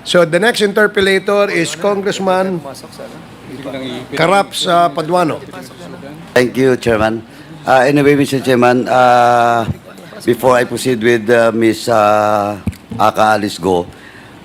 So the next interpellator is Congressman Caraps Paduano. Thank you, Chairman. Anyway, Mr. Chairman, before I proceed with Ms. Aka Alice Go,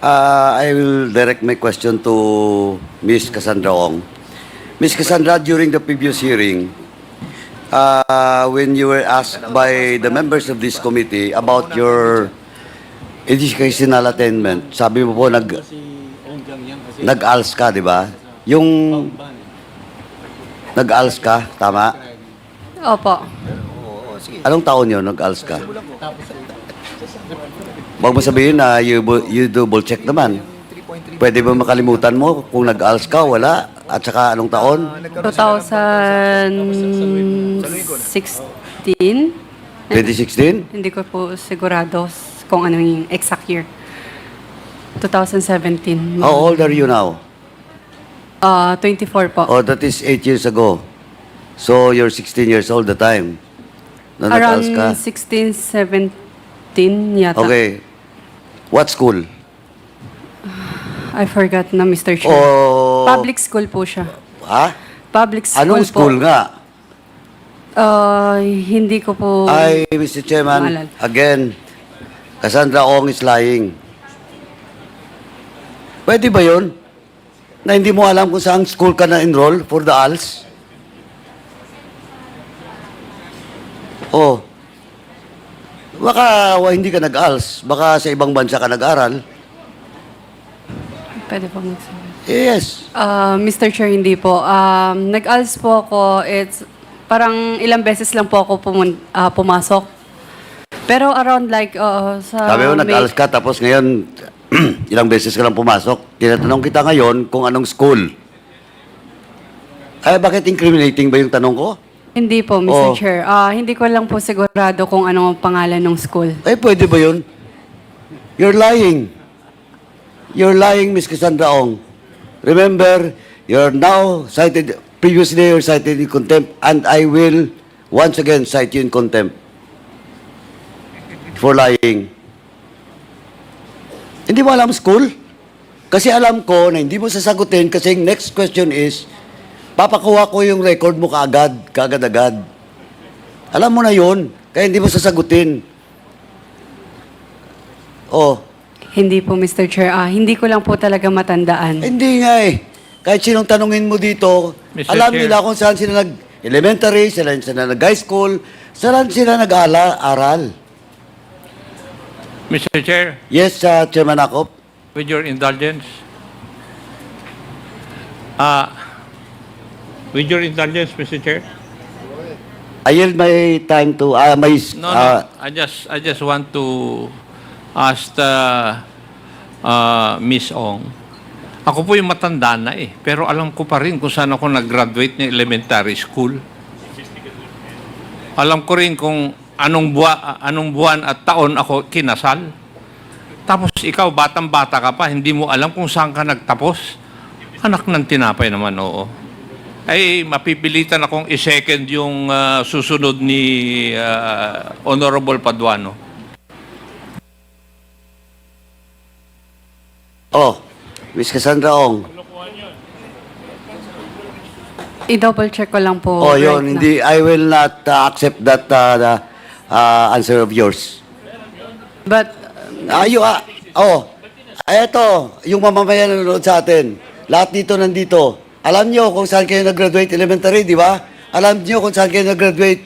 I will direct my question to Ms. Cassandra Ong. Ms. Cassandra, during the previous hearing, when you were asked by the members of this committee about your educational attainment, sabi mo po nag-ALS ka, di ba? Yung nag-ALS ka, tama? Opo. Anong taon yun nag-ALS ka? Huwag mo sabihin na you double check naman. Pwede ba makalimutan mo kung nag-ALS ka, wala? At saka anong taon? 2016? 2016? Hindi ko po sigurado kung ano yung exact year. 2017. How old are you now? 24 po. Oh, that is 8 years ago. So, you're 16 years old the time na nag-ALS ka? Around 16, 17 yata. Okay. What school? I forgot na, Mr. Chair. Oh, Public school po siya. ha? Public school Anong po. school nga? Hindi ko po... Ay, Mr. Chairman, maalala. again, Cassandra Ong is lying. Pwede ba yun? Na hindi mo alam kung saan school ka na-enroll for the ALS? Oh. Baka hindi ka nag-ALS. Baka sa ibang bansa ka nag-aral. Pwede po magsabi. Yes. Mr. Chair, hindi po. Nag-ALS po ako. It's parang ilang beses lang po ako pumasok. Pero around like sa... Sabi mo, nag-ALS ka, tapos ngayon, ilang beses ka lang pumasok. Tinatanong kita ngayon kung anong school. Ay, bakit incriminating ba yung tanong ko? Hindi po, Mr. Oh. Chair. Hindi ko lang po sigurado kung ano ang pangalan ng school. Ay, pwede ba yun? You're lying. You're lying, Ms. Cassandra Ong. Remember, you're now cited, previously you're cited in contempt, and I will once again cite you in contempt for lying. Hindi mo alam school? Kasi alam ko na hindi mo sasagutin kasi next question is, papakuha ko yung record mo kaagad-agad. Alam mo na yun, kaya hindi mo sasagutin. Oh, Hindi po, Mr. Chair. Hindi ko lang po talaga matandaan. hindi nga eh. Kahit sinong tanungin mo dito, Mr. alam Chair. nila kung saan sila nag-elementary, saan sila nag-high school, saan sila nag-aral. Mr. Chair, Yes, Chairman Akop. with your indulgence, Mr. Chair. I yield my time to, No, I just want to ask Miss Ong. Ako po yung matanda na eh, pero alam ko pa rin kung saan ako nag-graduate ng elementary school. Alam ko rin kung anong buwan at taon ako kinasal. Tapos ikaw, batang-bata ka pa, hindi mo alam kung saan ka nagtapos. Anak ng tinapay naman, oo. Ay, mapipilitan akong i-second yung susunod ni Honorable Paduano. Oh, Miss Cassandra Ong. I-double check ko lang po. Oh, right yun, now. hindi, I will not accept that answer of yours. But, Eto, yung mamamayan na nanonood sa atin. Lahat dito nandito. Alam nyo kung saan kayo nag-graduate elementary, di ba? Alam nyo kung saan kayo nag-graduate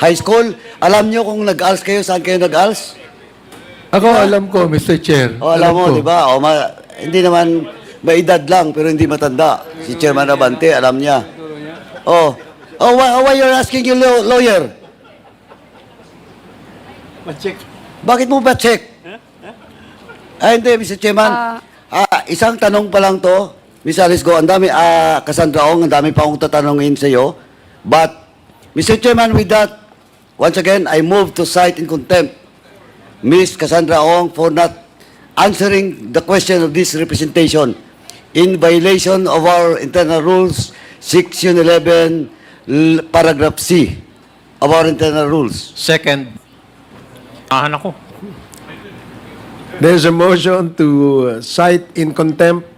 high school? Alam nyo kung nag-ALS kayo, saan kayo nag-ALS? Ako alam ko, Mr. Chair. O, alam mo, ko. di ba? Hindi naman may edad lang, pero hindi matanda. Si Chairman Abante, alam niya. Why you're asking your lawyer? Bakit mo ba check? Hindi, Mr. Chairman. Isang tanong pa lang to. Miss Alice Go, ang dami, Cassandra Ong, ang dami pa akong tatanungin sa iyo. But, Mr. Chairman, with that, once again, I move to cite in contempt Miss Cassandra Ong for not answering the question of this representation in violation of our internal rules, Section 11, Paragraph C of our internal rules. Second. Ako. There's a motion to cite in contempt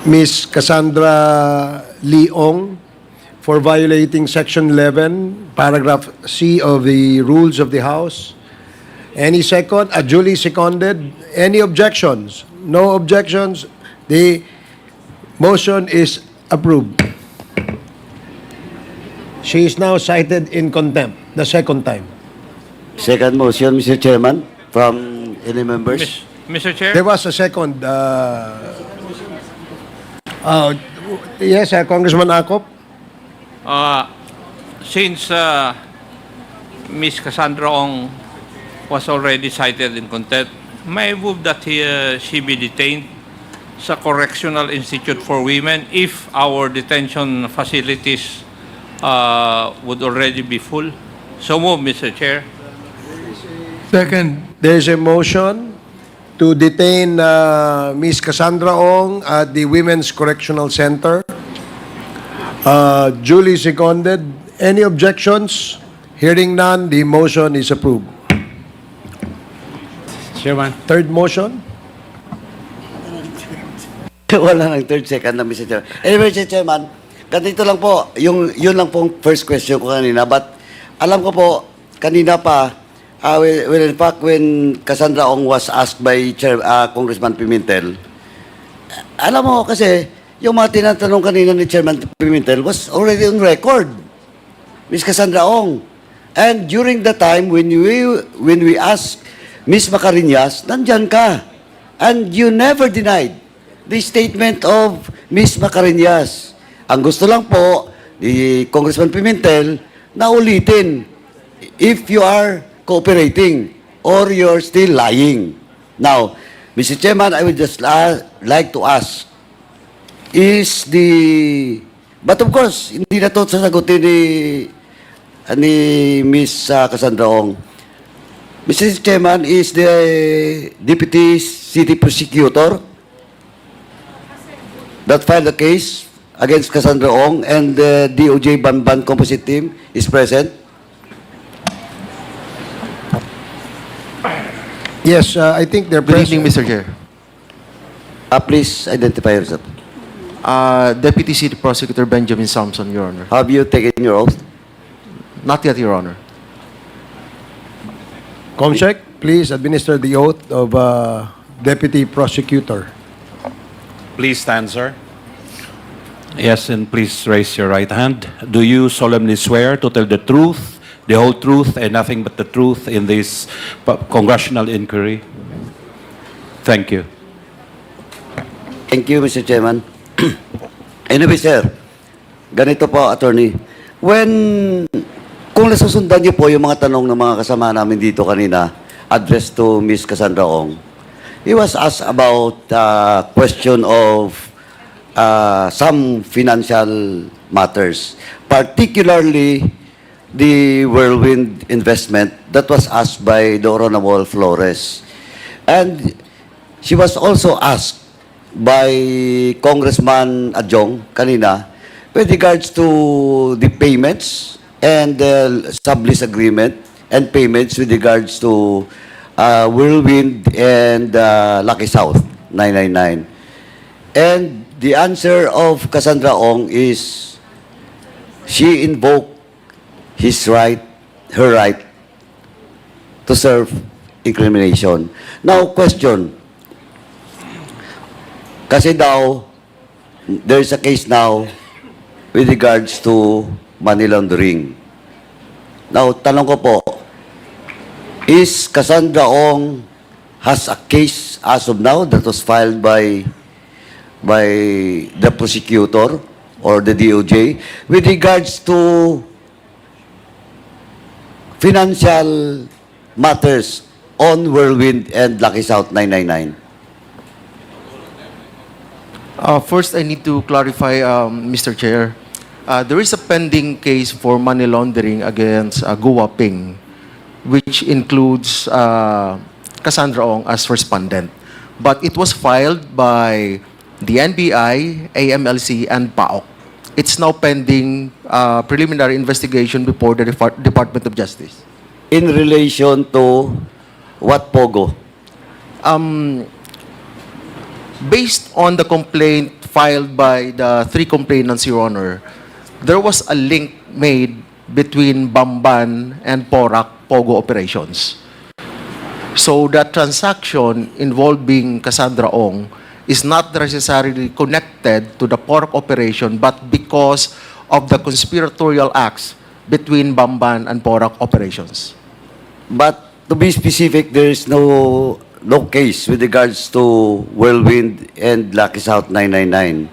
Ms. Cassandra Leong for violating Section 11, Paragraph C of the Rules of the House. Any second? Duly seconded. Any objections? No objections. The motion is approved. She is now cited in contempt, the second time. Second motion, Mr. Chairman, from any members. Mr. Chair? There was a second. Yes, Congressman Akop. Since Ms. Cassandra Ong was already cited in contempt, may I move that she be detained sa Correctional Institute for Women if our detention facilities would already be full? So move, Mr. Chair. Second, There's a motion to detain Ms. Cassandra Ong at the Women's Correctional Center. Duly seconded. Any objections? Hearing none, the motion is approved. Chairman. Third motion? Wala nang third, second na, Mr. Chairman. Anyway, Mr. Chairman, ganito lang po, yun lang pong first question ko kanina. But alam ko po, kanina pa, in fact, when Cassandra Ong was asked by Congressman Pimentel, alam mo kasi, yung mga tinatanong kanina ni Chairman Pimentel was already on record. Ms. Cassandra Ong. And during the time when we asked Ms. Macarinas, nandyan ka. And you never denied the statement of Ms. Macarinas. Ang gusto lang po ni Congressman Pimentel na ulitin if you are cooperating or you're still lying. Now, Mr. Chairman, I would just like to ask, but of course, hindi na ito sasagutin ni Ms. Cassandra Ong. Mr. Chairman, is the Deputy City Prosecutor that filed the case against Cassandra Ong and the DOJ Banban Composite Team is present? Yes, I think they're Good present. evening, Mr. Chair. Please identify yourself. Deputy City Prosecutor Benjamin Sampson, Your Honor. Have you taken your oath? Not yet, Your Honor. Comsec, please administer the oath of Deputy Prosecutor. Please stand, sir. Yes, and please raise your right hand. Do you solemnly swear to tell the truth, the whole truth, and nothing but the truth in this congressional inquiry? Thank you. Thank you, Mr. Chairman. Anyway, sir, ganito po, attorney. Kung nasusundan niyo po yung mga tanong ng mga kasama namin dito kanina, addressed to Ms. Cassandra Ong, he was asked about question of some financial matters, particularly the Whirlwind investment that was asked by Doro Nawal Flores. And she was also asked by Congressman Adjong kanina with regards to the payments and the sublease agreement and payments with regards to Whirlwind and Lucky South 999. And the answer of Cassandra Ong is she invoked her right to serve incrimination. Now, question. Kasi daw, there is a case now with regards to money laundering. Now, tanong ko po, is Cassandra Ong has a case as of now that was filed by the prosecutor or the DOJ with regards to financial matters on Whirlwind and Lucky South 999? First, I need to clarify, Mr. Chair. There is a pending case for money laundering against Guo Ping, which includes Cassandra Ong as respondent. But it was filed by the NBI, AMLC, and PAOK. It's now pending preliminary investigation before the Department of Justice. In relation to what pogo? Based on the complaint filed by the three complainants, Your Honor, there was a link made between Bamban and Porac Pogo operations. So that transaction involving Cassandra Ong is not necessarily connected to the Porac operation, but because of the conspiratorial acts between Bamban and Porac operations. But to be specific, there is no case with regards to Whirlwind and Lucky South 999.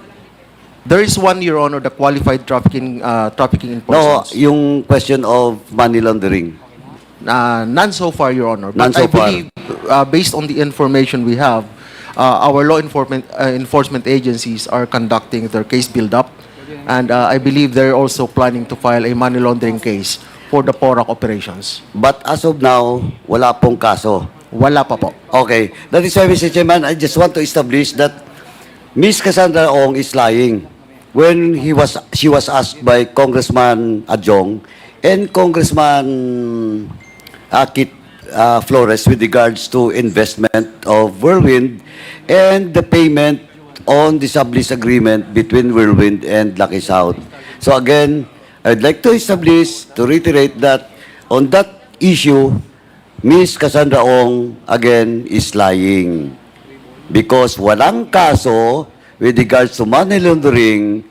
There is one, Your Honor, the qualified trafficking in No, persons. yung question of money laundering. None so far, Your Honor. None But so I far. believe, based on the information we have, our law enforcement agencies are conducting their case build-up, and I believe they're also planning to file a money laundering case for the Porac operations. But as of now, wala pong kaso. Wala pa po. Okay. That is why, Mr. Chairman, I just want to establish that Ms. Cassandra Ong is lying when she was asked by Congressman Adjong and Congressman Kit Flores with regards to investment of Whirlwind and the payment on the sublease agreement between Whirlwind and Lucky South. So again, I'd like to establish, to reiterate that on that issue, Ms. Cassandra Ong, again, is lying. Because walang kaso with regards to money laundering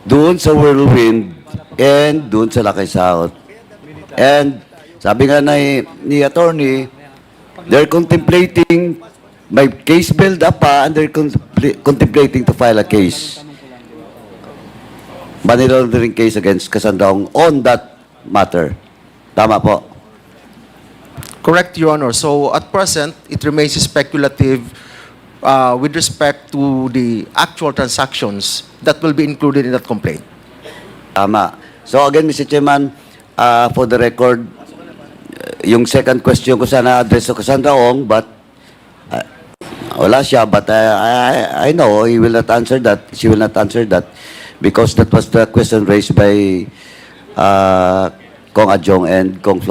doon sa Whirlwind and doon sa Lucky South. And sabi nga ni attorney, they're contemplating, may case build up pa, and they're contemplating to file a case. Money laundering case against Cassandra Ong on that matter. Tama po. Correct, Your Honor. So at present, it remains speculative with respect to the actual transactions that will be included in that complaint. Tama. So again, Mr. Chairman, for the record, yung second question ko sana address to Cassandra Ong, but wala siya, but I know he will not answer that. She will not answer that because that was the question raised by Kong Adjong and Kong Flores.